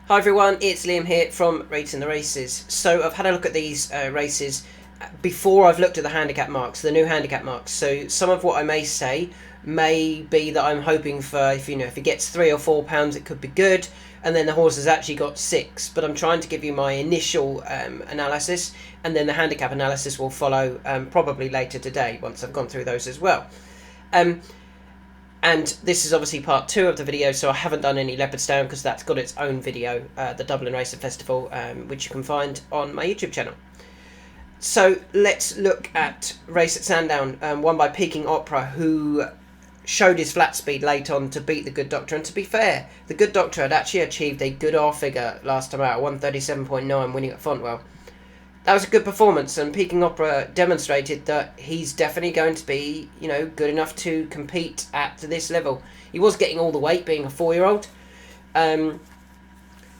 Hi everyone, it's Liam here from Rating the Races. So I've had a look at these races before I've looked at the handicap marks, the new handicap marks. So some of what I may say may be that I'm hoping for, if it gets £3 or £4, it could be good, and then the horse has actually got 6. But I'm trying to give you my initial analysis, and then the handicap analysis will follow probably later today once I've gone through those as well. And this is obviously part 2 of the video, so I haven't done any Leopardstown because that's got its own video, the Dublin Racing Festival, which you can find on my YouTube channel. So let's look at Race at Sandown, won by Peking Opera, who showed his flat speed late on to beat the Good Doctor. And to be fair, the Good Doctor had actually achieved a good R figure last time out, 137.9, winning at Fontwell. That was a good performance, and Peking Opera demonstrated that he's definitely going to be, good enough to compete at this level. He was getting all the weight, being a 4-year-old.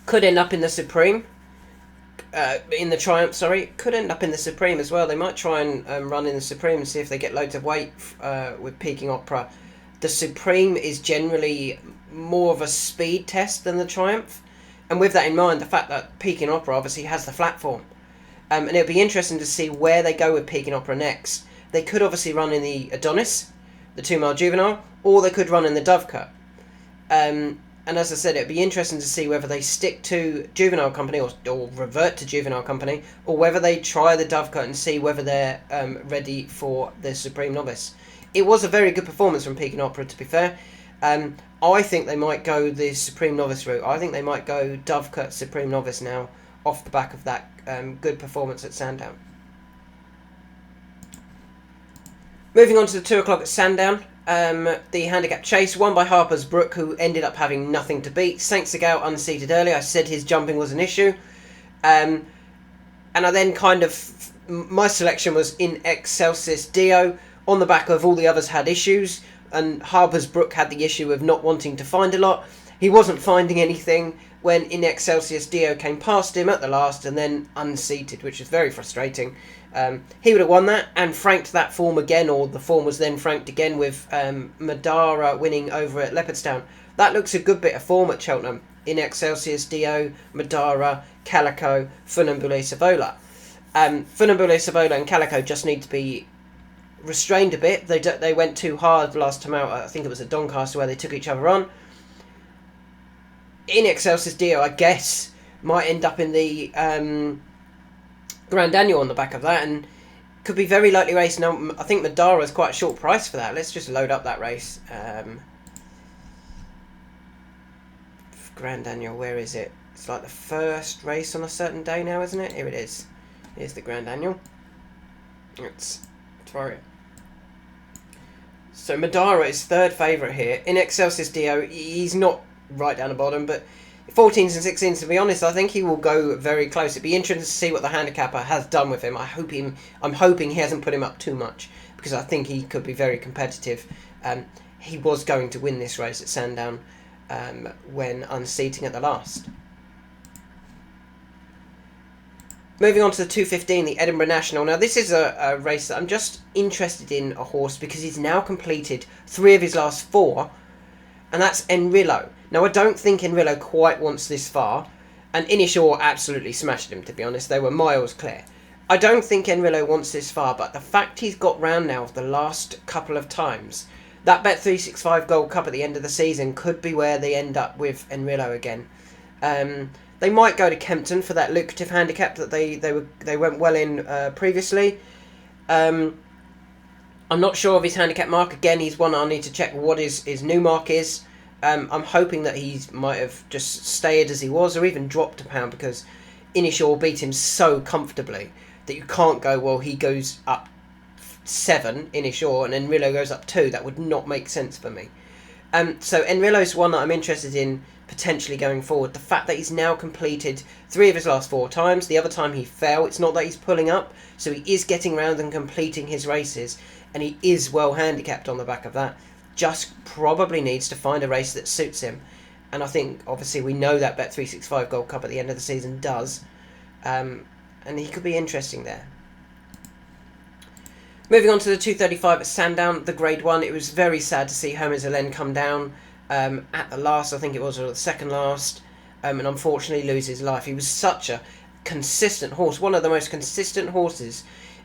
Could end up in the Supreme. In the Triumph, sorry. Could end up in the Supreme as well. They might try and run in the Supreme and see if they get loads of weight with Peking Opera. The Supreme is generally more of a speed test than the Triumph. And with that in mind, the fact that Peking Opera obviously has the flat form. And it'll be interesting to see where they go with Peking Opera next. They could obviously run in the Adonis, the 2-mile juvenile, or they could run in the Dovecote. And as I said, it'll be interesting to see whether they stick to juvenile company or revert to juvenile company, or whether they try the Dovecote and see whether they're ready for the Supreme Novice. It was a very good performance from Peking Opera, to be fair. I think they might go the Supreme Novice route. I think they might go Dovecote Supreme Novice now, off the back of that good performance at Sandown. Moving on to the 2 o'clock at Sandown, the handicap chase, won by Harper's Brook, who ended up having nothing to beat. Saint Segal unseated early. I said his jumping was an issue. And I then my selection was in Excelsis Dio, on the back of all the others had issues, and Harper's Brook had the issue of not wanting to find a lot. He wasn't finding anything when In Excelsis Dio came past him at the last and then unseated, which was very frustrating. He would have won that and franked that form again, or the form was then franked again with Madara winning over at Leopardstown. That looks a good bit of form at Cheltenham. In Excelsis Dio, Madara, Calico, Funambule Savola. Funambule Savola and Calico just need to be restrained a bit. They went too hard last time out. I think it was at Doncaster where they took each other on. In Excelsis Dio, I guess, might end up in the Grand Annual on the back of that, and could be very likely race. Now, I think Madara is quite a short price for that. Let's just load up that race. Grand Annual, where is it? It's like the first race on a certain day now, isn't it? Here it is. Here's the Grand Annual. Let's try it. So Madara is third favourite here. In Excelsis Dio, he's not right down the bottom, but 14s and 16s, to be honest, I think he will go very close. It'd be interesting to see what the handicapper has done with him. I'm hoping he hasn't put him up too much, because I think he could be very competitive. He was going to win this race at Sandown when unseating at the last. Moving on to the 2:15, the Edinburgh National. Now, this is a race that I'm just interested in a horse because he's now completed 3 of his last 4, and that's Enrillo. Now, I don't think Enrillo quite wants this far, and Inishaw absolutely smashed him, to be honest. They were miles clear. I don't think Enrillo wants this far, but the fact he's got round now the last couple of times, that Bet365 Gold Cup at the end of the season could be where they end up with Enrillo again. They might go to Kempton for that lucrative handicap that they went well in previously. I'm not sure of his handicap mark. Again, he's one I'll need to check what his new mark is. I'm hoping that he might have just stayed as he was, or even dropped a pound, because Inishaw beat him so comfortably that you can't go, well, he goes up 7, Inishaw, and Enrillo goes up 2. That would not make sense for me. So Enrillo's one that I'm interested in potentially going forward. The fact that he's now completed 3 of his last 4 times. The other time he fell. It's not that he's pulling up, so he is getting round and completing his races, and he is well handicapped on the back of that. Just probably needs to find a race that suits him, and I think obviously we know that Bet365 Gold Cup at the end of the season does, and he could be interesting there. Moving on to the 2:35 at Sandown, the Grade 1. It was very sad to see Homer Zelen come down at the last, I think it was, or the second last. and unfortunately lose his life. He was such a consistent horse, one of the most consistent horses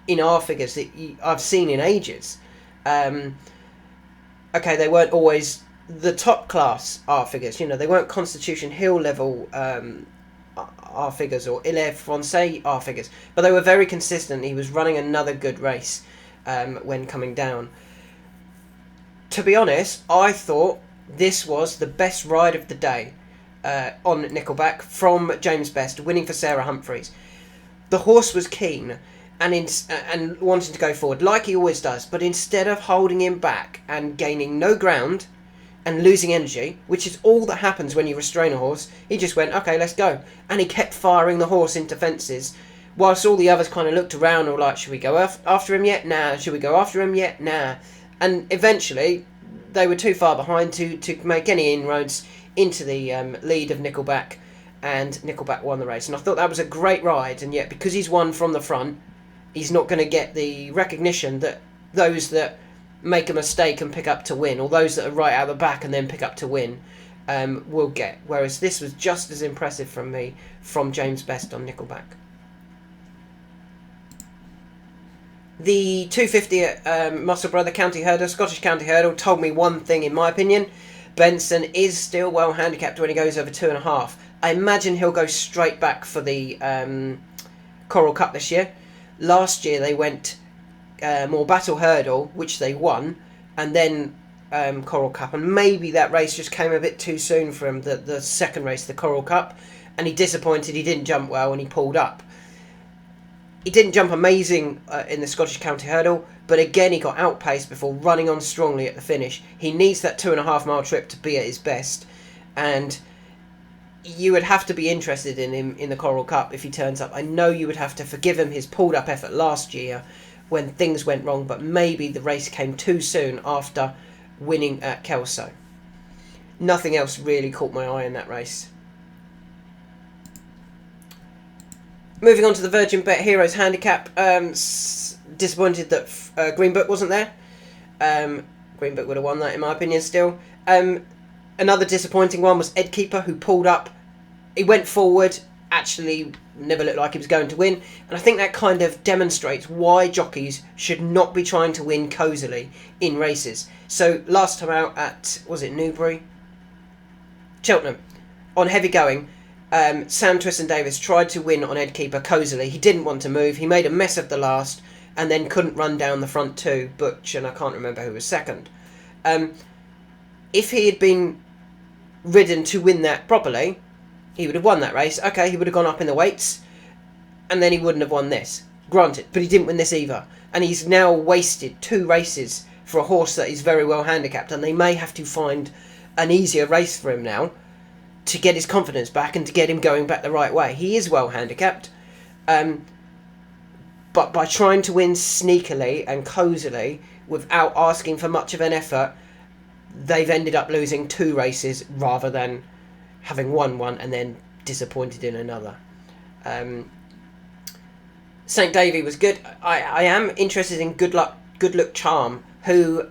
in our figures that I've seen in ages. Okay, they weren't always the top class R figures, they weren't Constitution Hill level R figures or Ile Francais R figures, but they were very consistent. He was running another good race when coming down. To be honest, I thought this was the best ride of the day on Nickelback from James Best, winning for Sarah Humphreys. The horse was keen and wanting to go forward like he always does, but instead of holding him back and gaining no ground and losing energy, which is all that happens when you restrain a horse, he just went, okay, let's go. And he kept firing the horse into fences, whilst all the others kind of looked around or like, should we go after him yet? Nah. Should we go after him yet? Nah. And eventually, they were too far behind to make any inroads into the lead of Nickelback, and Nickelback won the race. And I thought that was a great ride, and yet because he's won from the front, he's not going to get the recognition that those that make a mistake and pick up to win, or those that are right out the back and then pick up to win, will get. Whereas this was just as impressive from me, from James Best on Nickelback. The 250 at Muscle Brother County Hurdle, Scottish County Hurdle, told me one thing in my opinion. Benson is still well handicapped when he goes over 2.5. I imagine he'll go straight back for the Coral Cup this year. Last year they went more Battle Hurdle, which they won, and then Coral Cup, and maybe that race just came a bit too soon for him, the second race, the Coral Cup, and he disappointed. He didn't jump well and he pulled up. He didn't jump amazing in the Scottish County Hurdle, but again he got outpaced before running on strongly at the finish. He needs that 2.5 mile trip to be at his best, and you would have to be interested in him in the Coral Cup if he turns up. I know you would have to forgive him his pulled up effort last year when things went wrong, but maybe the race came too soon after winning at Kelso. Nothing else really caught my eye in that race. Moving on to the Virgin Bet Heroes Handicap, disappointed that Green Book wasn't there. Green Book would have won that in my opinion still. Another disappointing one was Ed Keeper, who pulled up. He went forward, actually never looked like he was going to win, and I think that kind of demonstrates why jockeys should not be trying to win cosily in races. So last time out at, was it Newbury? Cheltenham, on heavy going, Sam Twiston-Davies tried to win on Ed Keeper cosily. He didn't want to move. He made a mess of the last and then couldn't run down the front two, Butch, and I can't remember who was second. If he had been ridden to win that properly, he would have won that race. Okay, he would have gone up in the weights and then he wouldn't have won this. Granted, but he didn't win this either. And he's now wasted 2 races for a horse that is very well handicapped, and they may have to find an easier race for him now to get his confidence back and to get him going back the right way. He is well handicapped, but by trying to win sneakily and cosily without asking for much of an effort, they've ended up losing 2 races rather than having won one and then disappointed in another. St. Davy was good. I am interested in Good Look Charm, who,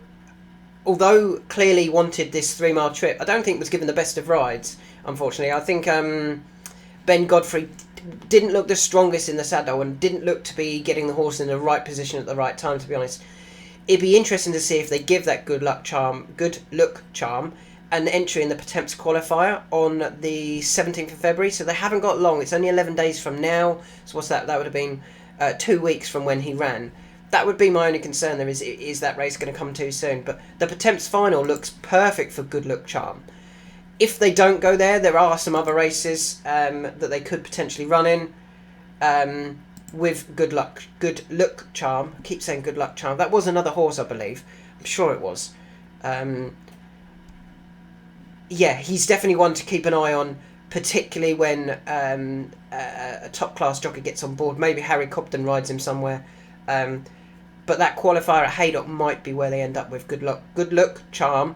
although clearly wanted this 3 mile trip, I don't think was given the best of rides, unfortunately. I think Ben Godfrey didn't look the strongest in the saddle and didn't look to be getting the horse in the right position at the right time, to be honest. It'd be interesting to see if they give that Good Look Charm an entry in the Pertemps qualifier on the 17th of February. So they haven't got long. It's only 11 days from now. So what's that? That would have been 2 weeks from when he ran. That would be my only concern there, is that race going to come too soon? But the Pertemps final looks perfect for Good Look Charm. If they don't go there, there are some other races that they could potentially run in with Good Look Charm. I keep saying Good Luck Charm. That was another horse, I believe. I'm sure it was. Yeah, he's definitely one to keep an eye on, particularly when a top-class jockey gets on board. Maybe Harry Cobden rides him somewhere. But that qualifier at Haydock might be where they end up with Good Look Charm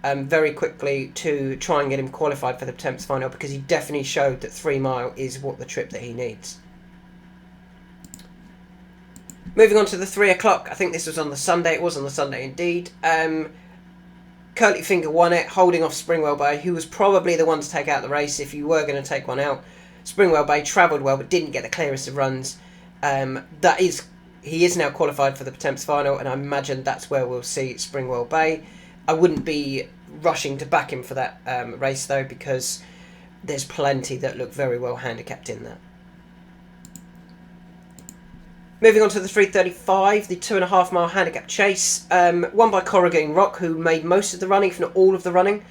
very quickly to try and get him qualified for the Pertemps final, because he definitely showed that 3 mile is what the trip that he needs. Moving on to the 3 o'clock. I think this was on the Sunday. It was on the Sunday indeed. Curly Finger won it, holding off Springwell Bay, who was probably the one to take out the race if you were going to take one out. Springwell Bay travelled well, but didn't get the clearest of runs. He is now qualified for the Temps final, and I imagine that's where we'll see Springwell Bay. I wouldn't be rushing to back him for that race, though, because there's plenty that look very well handicapped in there. Moving on to the 335, the 2.5 mile handicap chase, won by Corrigan Rock, who made most of the running, if not all of the running,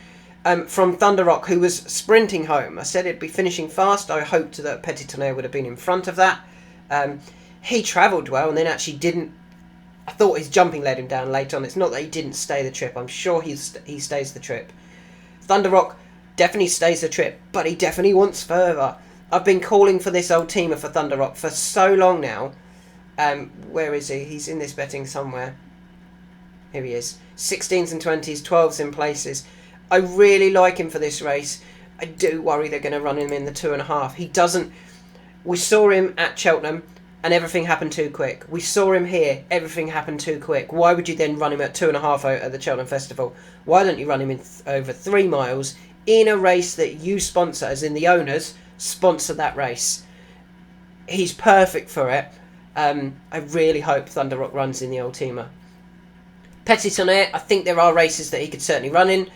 from Thunder Rock, who was sprinting home. I said it'd be finishing fast. I hoped that Petit Tonnerre would have been in front of that. He travelled well and then actually didn't. I thought his jumping led him down late on. It's not that he didn't stay the trip. I'm sure he stays the trip. Thunder Rock definitely stays the trip, but he definitely wants further. I've been calling for this Ultima for Thunder Rock for so long now. Where is he? He's in this betting somewhere. Here he is. 16s and 20s, 12s in places. I really like him for this race. I do worry they're going to run him in the 2.5. He doesn't. We saw him at Cheltenham and everything happened too quick. We saw him here. Everything happened too quick. Why would you then run him at 2.5 at the Cheltenham Festival? Why don't you run him in over 3 miles in a race that you sponsor, as in the owners sponsor that race? He's perfect for it. I really hope Thunder Rock runs in the Ultima. Petit Tonnerre, I think there are races that he could certainly run in.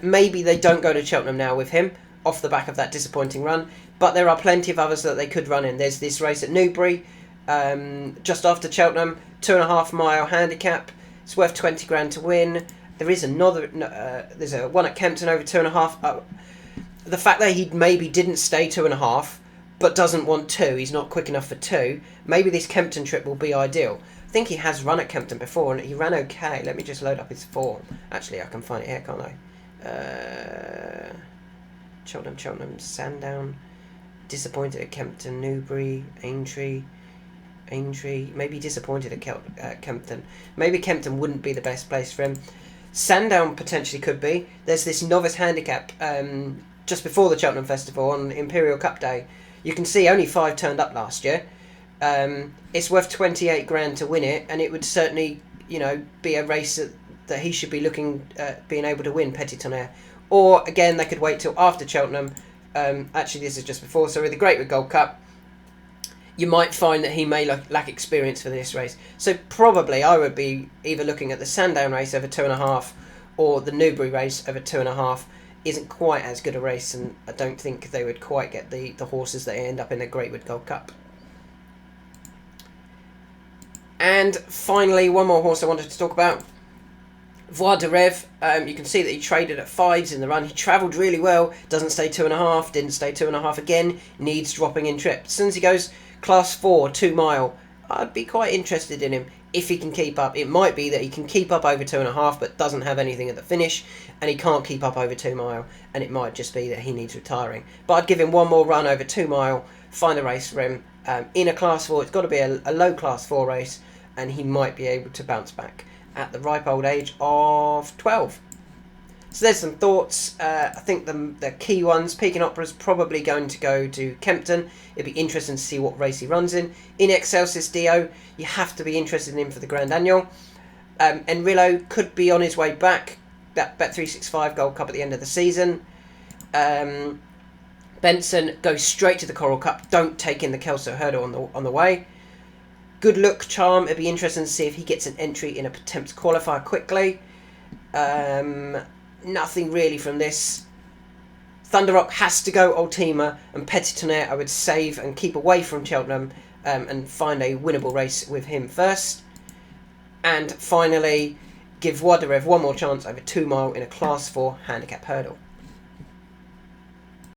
Maybe they don't go to Cheltenham now with him, off the back of that disappointing run. But there are plenty of others that they could run in. There's this race at Newbury, just after Cheltenham, 2.5 mile handicap. It's worth 20 grand to win. There is another, there's a one at Kempton over 2.5. The fact that he maybe didn't stay 2.5, but doesn't want 2, he's not quick enough for 2, maybe this Kempton trip will be ideal. I think he has run at Kempton before, and he ran okay. Let me just load up his form. Actually, I can find it here, can't I? Cheltenham, Sandown, disappointed at Kempton, Newbury, Aintree, maybe disappointed at Kempton. Maybe Kempton wouldn't be the best place for him. Sandown potentially could be. There's this novice handicap just before the Cheltenham Festival on Imperial Cup Day. You can see only 5 turned up last year. It's worth 28 grand to win it, and it would certainly, be a race that he should be looking at being able to win, Petit Tonnerre. Or, again, they could wait till after Cheltenham. Actually, this is just before. So, with the Great Gold Cup, you might find that he may lack experience for this race. So, probably, I would be either looking at the Sandown race over 2.5 or the Newbury race over 2.5. Isn't quite as good a race, and I don't think they would quite get the horses that end up in the Great Gold Cup. And finally, one more horse I wanted to talk about. Voix de Rêve. You can see that he traded at 5s in the run. He travelled really well. Doesn't stay 2.5. Didn't stay 2.5 again. Needs dropping in trip. As soon as he goes class 4, 2 mile, I'd be quite interested in him if he can keep up. It might be that he can keep up over 2.5 but doesn't have anything at the finish, and he can't keep up over 2 mile, and it might just be that he needs retiring. But I'd give him one more run over 2 mile, find a race for him in a class 4. It's got to be a low class 4 race, and he might be able to bounce back at the ripe old age of 12. So there's some thoughts. I think the key ones, Pekin Opera's probably going to go to Kempton. It'd be interesting to see what race he runs in. In Excelsis Dio, you have to be interested in him for the Grand Annual. Enrillo could be on his way back. That Bet365 Gold Cup at the end of the season. Benson goes straight to the Coral Cup. Don't take in the Kelso Hurdle on the way. Good Look Charm. It'd be interesting to see if he gets an entry in a Temps qualifier quickly. Nothing really from this. Thunder Rock has to go Ultima, and Petit Tonnerre I would save and keep away from Cheltenham and find a winnable race with him first. And finally, give Voix de Rêve one more chance over 2 mile in a class 4 handicap hurdle.